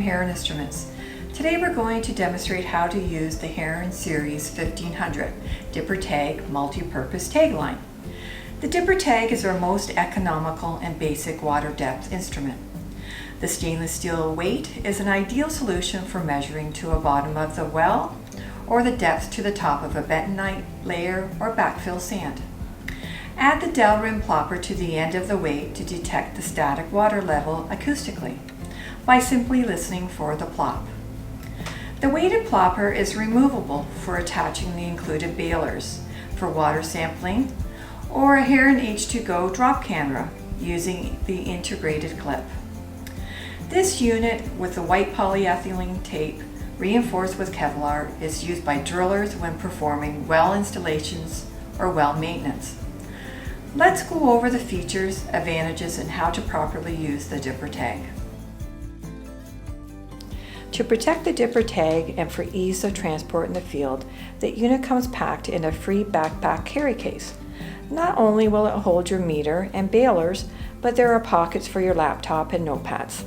Heron Instruments. Today we're going to demonstrate how to use the Heron Series 1500 Dipper Tag Multi-Purpose Tag Line. The Dipper Tag is our most economical and basic water depth instrument. The stainless steel weight is an ideal solution for measuring to a bottom of the well or the depth to the top of a bentonite layer or backfill sand. Add the dowel rim plopper to the end of the weight to detect the static water level acoustically by simply listening for the plop. The weighted plopper is removable for attaching the included bailers for water sampling or a Heron H2Go drop camera using the integrated clip. This unit with the white polyethylene tape reinforced with Kevlar is used by drillers when performing well installations or well maintenance. Let's go over the features, advantages, and how to properly use the Dipper Tag. To protect the Dipper Tag and for ease of transport in the field, the unit comes packed in a free backpack carry case. Not only will it hold your meter and bailers, but there are pockets for your laptop and notepads.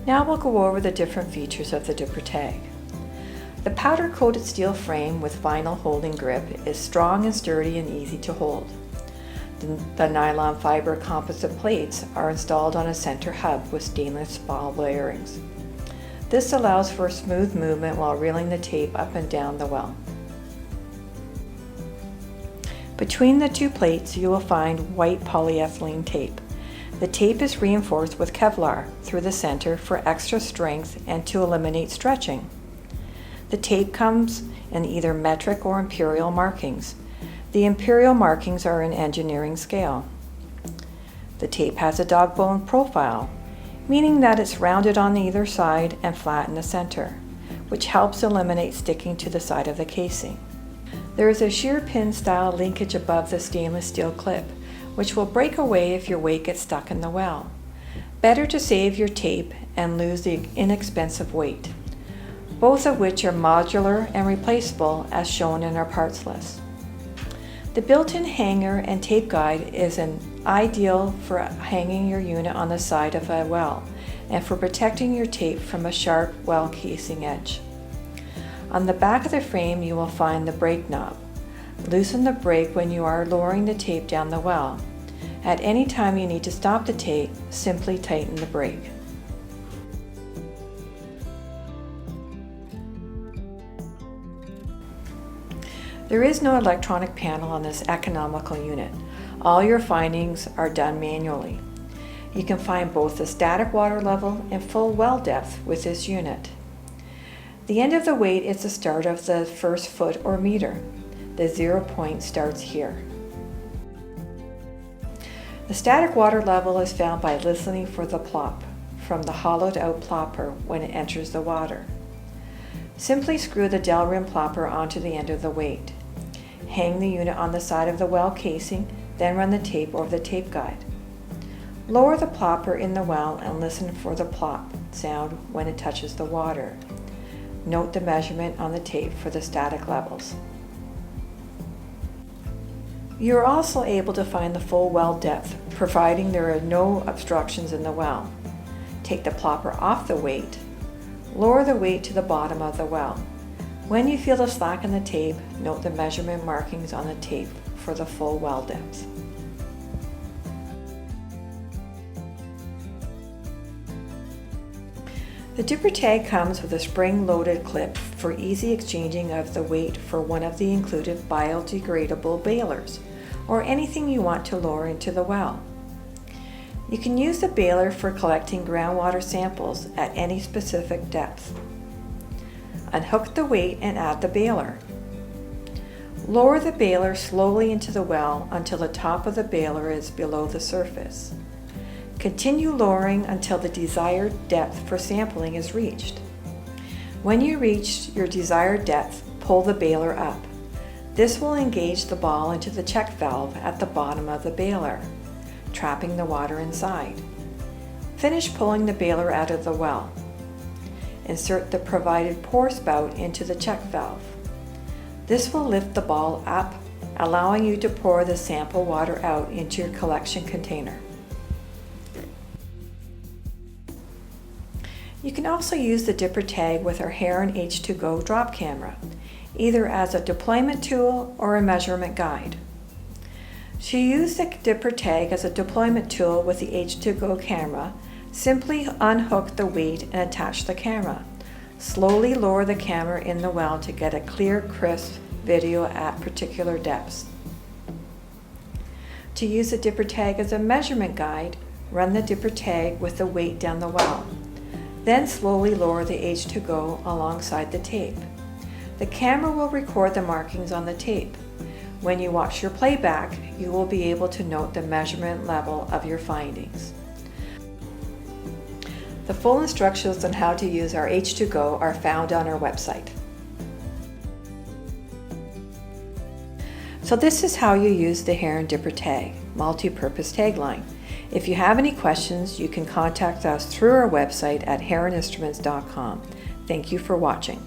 Now we'll go over the different features of the Dipper Tag. The powder-coated steel frame with vinyl holding grip is strong and sturdy and easy to hold. The nylon fiber composite plates are installed on a center hub with stainless ball bearings. This allows for smooth movement while reeling the tape up and down the well. Between the two plates you will find white polyethylene tape. The tape is reinforced with Kevlar through the center for extra strength and to eliminate stretching. The tape comes in either metric or imperial markings. The imperial markings are in engineering scale. The tape has a dog bone profile, meaning that it's rounded on either side and flat in the center, which helps eliminate sticking to the side of the casing. There is a shear pin style linkage above the stainless steel clip, which will break away if your weight gets stuck in the well. Better to save your tape and lose the inexpensive weight, both of which are modular and replaceable as shown in our parts list. The built-in hanger and tape guide is ideal for hanging your unit on the side of a well and for protecting your tape from a sharp well casing edge. On the back of the frame you will find the brake knob. Loosen the brake when you are lowering the tape down the well. At any time you need to stop the tape, simply tighten the brake. There is no electronic panel on this economical unit. All your findings are done manually. You can find both the static water level and full well depth with this unit. The end of the weight is the start of the first foot or meter. The 0 point starts here. The static water level is found by listening for the plop from the hollowed out plopper when it enters the water. Simply screw the dowel rim plopper onto the end of the weight. Hang the unit on the side of the well casing, then run the tape over the tape guide. Lower the plopper in the well and listen for the plop sound when it touches the water. Note the measurement on the tape for the static levels. You are also able to find the full well depth, providing there are no obstructions in the well. Take the plopper off the weight. Lower the weight to the bottom of the well. When you feel the slack in the tape, note the measurement markings on the tape for the full well depth. The Dipper Tag comes with a spring-loaded clip for easy exchanging of the weight for one of the included biodegradable bailers, or anything you want to lower into the well. You can use the bailer for collecting groundwater samples at any specific depth. Unhook the weight and add the bailer. Lower the bailer slowly into the well until the top of the bailer is below the surface. Continue lowering until the desired depth for sampling is reached. When you reach your desired depth, pull the bailer up. This will engage the ball into the check valve at the bottom of the bailer, trapping the water inside. Finish pulling the bailer out of the well. Insert the provided pour spout into the check valve. This will lift the ball up allowing you to pour the sample water out into your collection container. You can also use the dipper tag with our Heron H2Go drop camera, either as a deployment tool or a measurement guide. To use the dipper tag as a deployment tool with the H2Go camera, simply unhook the weight and attach the camera. Slowly lower the camera in the well to get a clear, crisp video at particular depths. To use the dipper tag as a measurement guide, run the dipper tag with the weight down the well. Then slowly lower the H2Go alongside the tape. The camera will record the markings on the tape. When you watch your playback, you will be able to note the measurement level of your findings. The full instructions on how to use our H2Go are found on our website. So this is how you use the Heron Dipper Tag, Multipurpose Tag Line. If you have any questions, you can contact us through our website at heroninstruments.com. Thank you for watching.